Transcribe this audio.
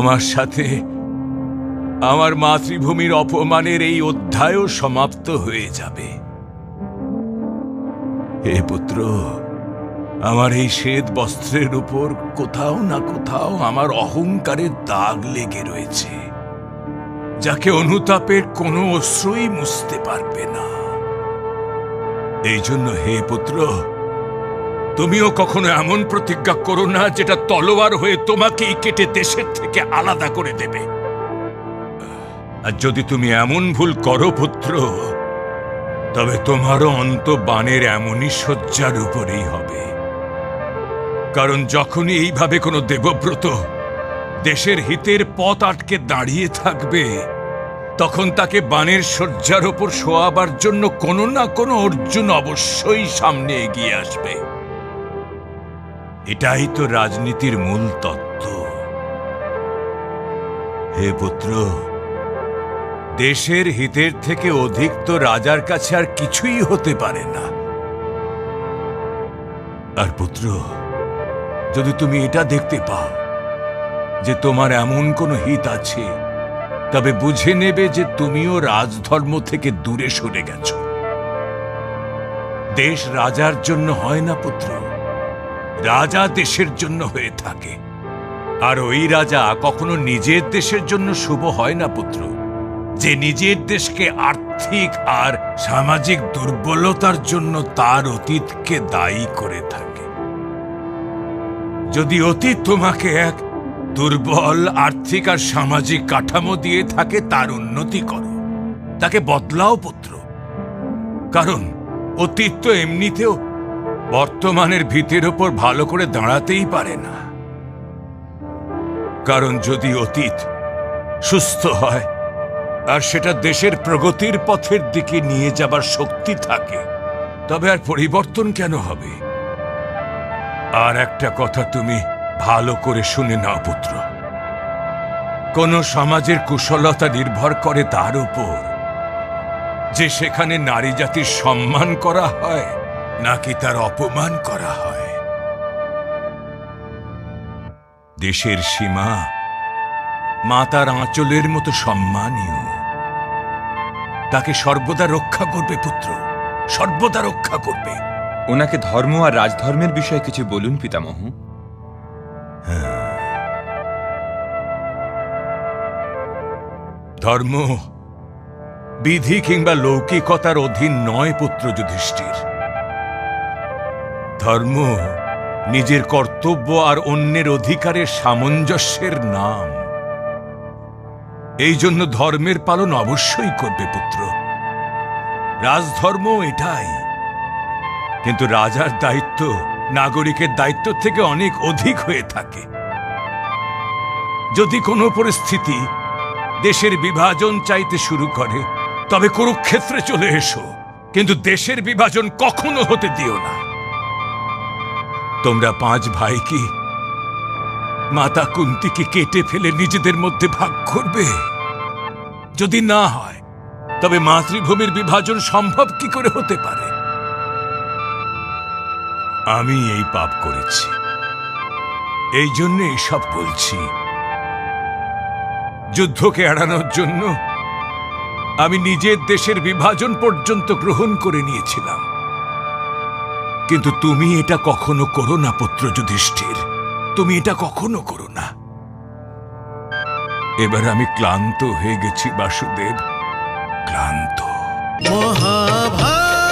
আমার সাথে আমার মাতৃভূমির অপমানের এই অধ্যায়ও সমাপ্ত হয়ে যাবে। হে পুত্র, আমার এই শ্বেত বস্ত্রের উপর কোথাও না কোথাও আমার অহংকারের দাগ লেগে রয়েছে, যাকে অনুতাপের কোনো অশ্রুই মুছতে পারবে না। এই জন্য হে পুত্র, তুমিও কখনো এমন প্রতিজ্ঞা করো না যেটা তলোয়ার হয়ে তোমাকেই কেটে দেশের থেকে আলাদা করে দেবে। আর যদি তুমি এমন ভুল করো পুত্র, তবে তোমারও অন্ত বাণের এমনই শয্যার উপরেই হবে। কারণ যখনই এইভাবে কোনো দেবব্রত দেশের হিতের পথ আটকে দাঁড়িয়ে থাকবে, তখন তাকে বাণের শয্যার ওপর শোয়াবার জন্য কোনো না কোনো অর্জুন অবশ্যই সামনে এগিয়ে আসবে। এটাই তো রাজনীতির মূল তত্ত্ব। হে পুত্র, দেশের হিতের থেকে অধিক তো রাজার কাছে আর কিছুই হতে পারে না। আর পুত্র, যদি তুমি এটা দেখতে পাও যে তোমার এমন কোনো হিত আছে, তবে বুঝে নেবে যে তুমিও রাজধর্ম থেকে দূরে সরে গেছ। দেশ রাজার জন্য হয় না পুত্র, রাজা দেশের জন্য হয়ে থাকে। আর ওই রাজা কখনো নিজের দেশের জন্য শুভ হয় না পুত্র, যে নিজের দেশকে আর্থিক আর সামাজিক দুর্বলতার জন্য তার অতীতকে দায়ী করে থাকে। যদি অতীত তোমাকে এক দুর্বল আর্থিক আর সামাজিক কাঠামো দিয়ে থাকে, তার উন্নতি করো, তাকে বদলাও পুত্র। কারণ অতীত তো এমনিতেও বর্তমানের ভিতের ওপর ভালো করে দাঁড়াতেই পারে না। কারণ যদি অতীত সুস্থ হয় আর সেটা দেশের প্রগতির পথের দিকে নিয়ে যাবার শক্তি থাকে, তবে আর পরিবর্তন কেন হবে? আর একটা কথা তুমি ভালো করে শুনে নাও পুত্র, কোন সমাজের কুশলতা নির্ভর করে তার উপর যে সেখানে নারী জাতির সম্মান করা হয় নাকি তার অপমান করা হয়। দেশের সীমা মাতার আঁচলের মতো সম্মানীয়, তাকে সর্বদা রক্ষা করবে পুত্র, সর্বদা রক্ষা করবে। ওনাকে ধর্ম আর রাজধর্মের বিষয়ে কিছু বলুন পিতামহ। ধর্ম বিধি কিংবা লৌকিকতার অধীন নয় পুত্র যুধিষ্ঠির। ধর্ম নিজের কর্তব্য আর অন্যের অধিকারের সামঞ্জস্যের নাম। এই জন্য ধর্মের পালন অবশ্যই করবে পুত্র। রাজধর্ম এটাই, কিন্তু রাজার দায়িত্ব নাগরিকের দায়িত্ব থেকে অনেক অধিক হয়ে থাকে। যদি কোনো পরিস্থিতি দেশের বিভাজন চাইতে শুরু করে, তবে কুরুক্ষেত্রে চলে এসো, কিন্তু দেশের বিভাজন কখনো হতে দিও না। তোমরা 5 ভাই কি মাতা কুন্তিকে কেটে ফেলে নিজেদের মধ্যে ভাগ করবে? যদি না হয়, তবে মাতৃভূমির বিভাজন সম্ভব কি করে হতে পারে? আমি এই পাপ করেছি, এই জন্য এইসব বলছি। যুদ্ধকে এড়ানোর জন্য আমি নিজের দেশের বিভাজন পর্যন্ত গ্রহণ করে নিয়েছিলাম, কিন্তু তুমি এটা কখনো করো না পুত্র যুধিষ্ঠির, তুমি এটা কখনো করো না। এবার আমি ক্লান্ত হয়ে গেছি বাসুদেব, ক্লান্ত। মহাভারত।